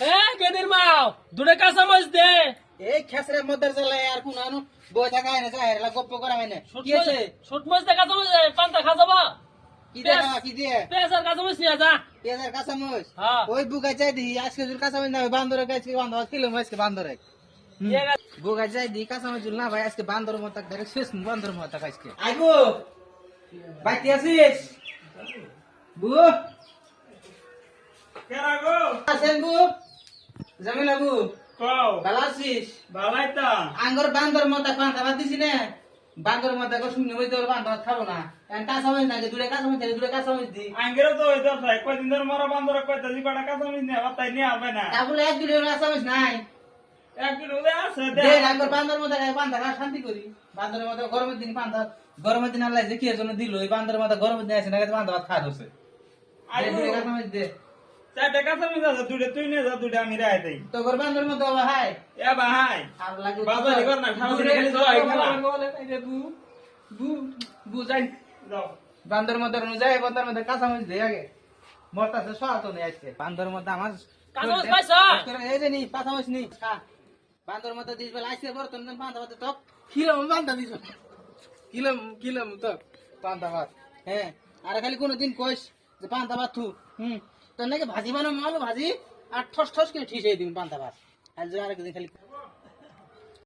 এ গেদির মাও দুটো কাঁচা মাছ দে। এই খেসরে মধ্যে চলে আর কোন আনো বই থাকা হয় না যায় এলা গপ্প করা হয় না কি আছে ছোট মাছ দে কাঁচা মাছ পান্তা খা যাবা। কি দে কি দিয়ে পেঁয়াজের কাঁচা মাছ নিয়ে যা। পেঁয়াজের কাঁচামচ হ্যাঁ ওই বুগাই যাই দি আজকে জুল কাঁচামচ না বান্দরে গাছকে বান্দর কিলো আজকে বান্দরে বুগাই যাই দি কাঁচামচ জুল না ভাই আজকে বান্দর মত ধরে শেষ বান্দর মত আজকে আইবো বাইতে আসিস বু কেরা গো আছেন বু জামিলা বু কও ভালো আছিস ভালাই তা আঙ্গর বান্দর মত পান্তা ভাত দিছি না বান্দর মত শুনে হইতে বান্দর খাবো না কাঁচামচ না দূরে কাঁচামচ দি আঙ্গেরও তো হইতো ভাই কয়দিন ধরে মরা বান্দর কয়টা জি কটা কাঁচা মিস নিয়ে তাই নিয়ে হবে না তারপরে এক দুটো কাঁচামচ নাই এক কিলো দে আছে দে দে আঙ্গর বান্দর মত পান্তা খা শান্তি করি বান্দর মত গরমের দিন পান্তা গরমের দিন আল্লাহ যে কি জন্য দিল ওই বান্দর মত গরমের দিন আসে না পান্তা ভাত খাওয়া ধরছে আইবো কাঁচামচ দে চারটা কাঁচা মিস আছে দুইটা তুই নিয়ে যা দুইটা আমি রাই দেই তো গর বান্দর মত হাই এ ভাই আর লাগে বাজারে কর না খাওয়া দিলে খালি জয় খেলা বু বু বু যাই যাও বান্দর মত যায় বান্দর মত কাঁচামচ দে আগে মরতাছে সহাল তো নেই আজকে বান্দর মত আমার কাঁচা মাছ পাইছা? এই যে নি কাঁচামচ নি খা বান্দর মত দিস বেলা আইছে বর্তন পান্তা ভাত তো কিলো বান্দা দিছ কিলো তো পান্তা ভাত হ্যাঁ আর খালি কোনদিন কইস যে পান্তা ভাত থু তোর নাকি ভাজি বানাবো ভাজি আর ঠস ঠস করে ঠিস এই দিন পান্তা ভাত আর যে আরেকদিন খালি